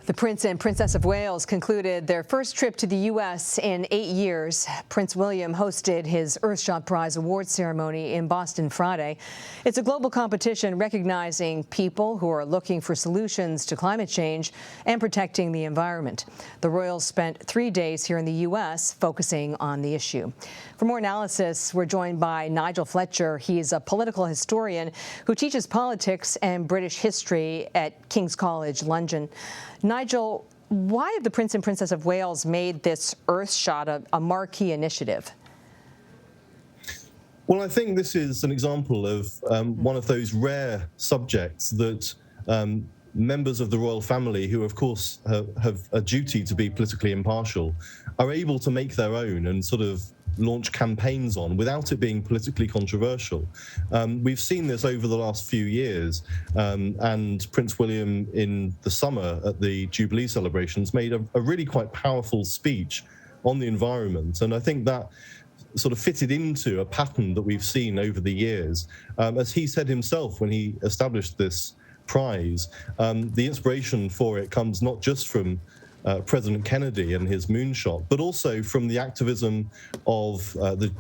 The Prince and Princess of Wales concluded their first trip to the U.S. in 8 years. Prince William hosted his Earthshot Prize awards ceremony in Boston Friday. It's a global competition recognizing people who are looking for solutions to climate change and protecting the environment. The royals spent 3 days here in the U.S. focusing on the issue. For more analysis, we're joined by Nigel Fletcher. He's a political historian who teaches politics and British history at King's College, London. Nigel, why have the Prince and Princess of Wales made this Earthshot a marquee initiative? Well, I think this is an example of one of those rare subjects that members of the royal family, who of course have a duty to be politically impartial, are able to make their own and sort of launch campaigns on without it being politically controversial. We've seen this over the last few years, and Prince William in the summer at the Jubilee celebrations made a really quite powerful speech on the environment, and I think that sort of fitted into a pattern that we've seen over the years. As he said himself when he established this prize, the inspiration for it comes not just from President Kennedy and his moonshot, but also from the activism of the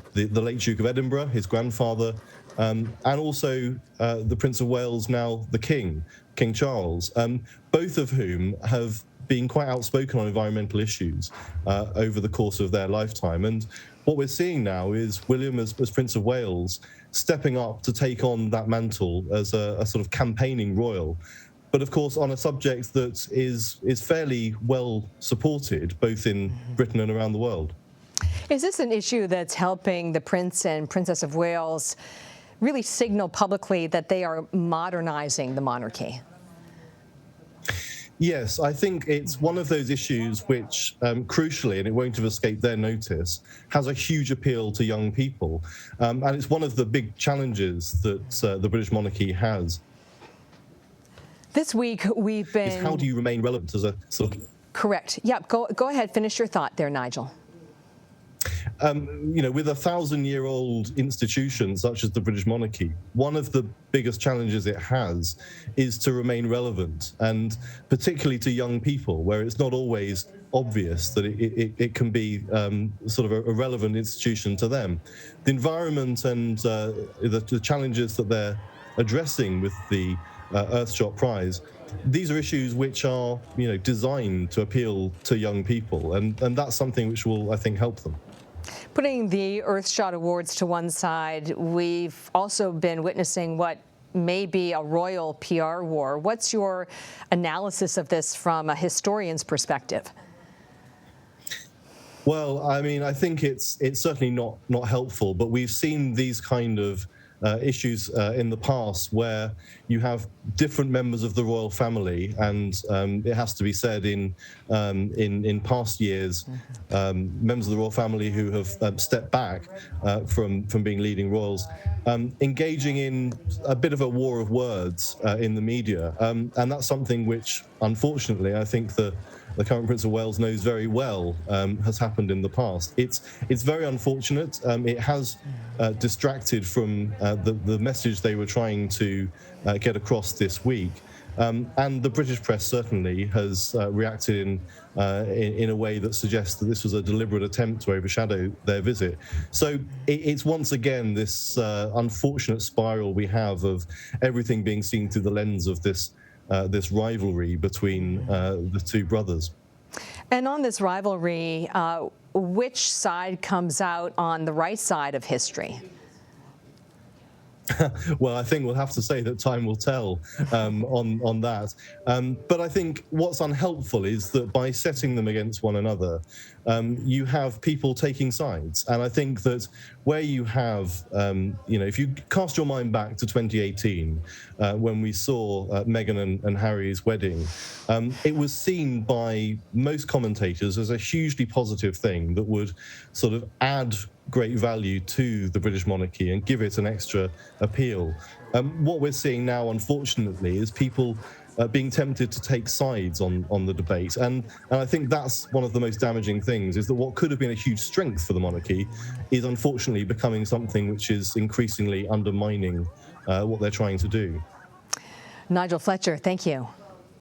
late Duke of Edinburgh, his grandfather, and also the Prince of Wales, now the King Charles, both of whom have been quite outspoken on environmental issues over the course of their lifetime. And what we're seeing now is William, as Prince of Wales, stepping up to take on that mantle as a sort of campaigning royal. But of course, on a subject that is fairly well supported, both in Britain and around the world. Is this an issue that's helping the Prince and Princess of Wales really signal publicly that they are modernizing the monarchy? Yes, I think it's one of those issues which, crucially, and it won't have escaped their notice, has a huge appeal to young people. And it's one of the big challenges that the British monarchy has. This week, we've been... Is how do you remain relevant as a sort of... Correct. Yep. Go ahead. Finish your thought there, Nigel. You know, with a 1,000-year-old institution such as the British monarchy, one of the biggest challenges it has is to remain relevant, and particularly to young people, where it's not always obvious that it can be sort of a relevant institution to them. The environment and the challenges that they're addressing with the Earthshot Prize, these are issues which are, you know, designed to appeal to young people, and that's something which will, I think, help them. Putting the Earthshot Awards to one side, we've also been witnessing what may be a royal PR war. What's your analysis of this from a historian's perspective? Well, I mean, I think it's certainly not helpful, but we've seen these kind of issues in the past where you have different members of the royal family, and it has to be said in past years, members of the royal family who have stepped back from being leading royals, engaging in a bit of a war of words in the media, and that's something which, unfortunately, I think the current Prince of Wales knows very well has happened in the past. It's very unfortunate. It has distracted from the message they were trying to get across this week. And the British press certainly has reacted in a way that suggests that this was a deliberate attempt to overshadow their visit. So it's once again this unfortunate spiral we have of everything being seen through the lens of this rivalry between the two brothers. And on this rivalry, which side comes out on the right side of history? Well, I think we'll have to say that time will tell on that. But I think what's unhelpful is that by setting them against one another, you have people taking sides. And I think that where you have, you know, if you cast your mind back to 2018, when we saw Meghan and Harry's wedding, it was seen by most commentators as a hugely positive thing that would sort of add great value to the British monarchy and give it an extra appeal. What we're seeing now, unfortunately, is people being tempted to take sides on the debate. And I think that's one of the most damaging things, is that what could have been a huge strength for the monarchy is unfortunately becoming something which is increasingly undermining what they're trying to do. Nigel Fletcher, thank you.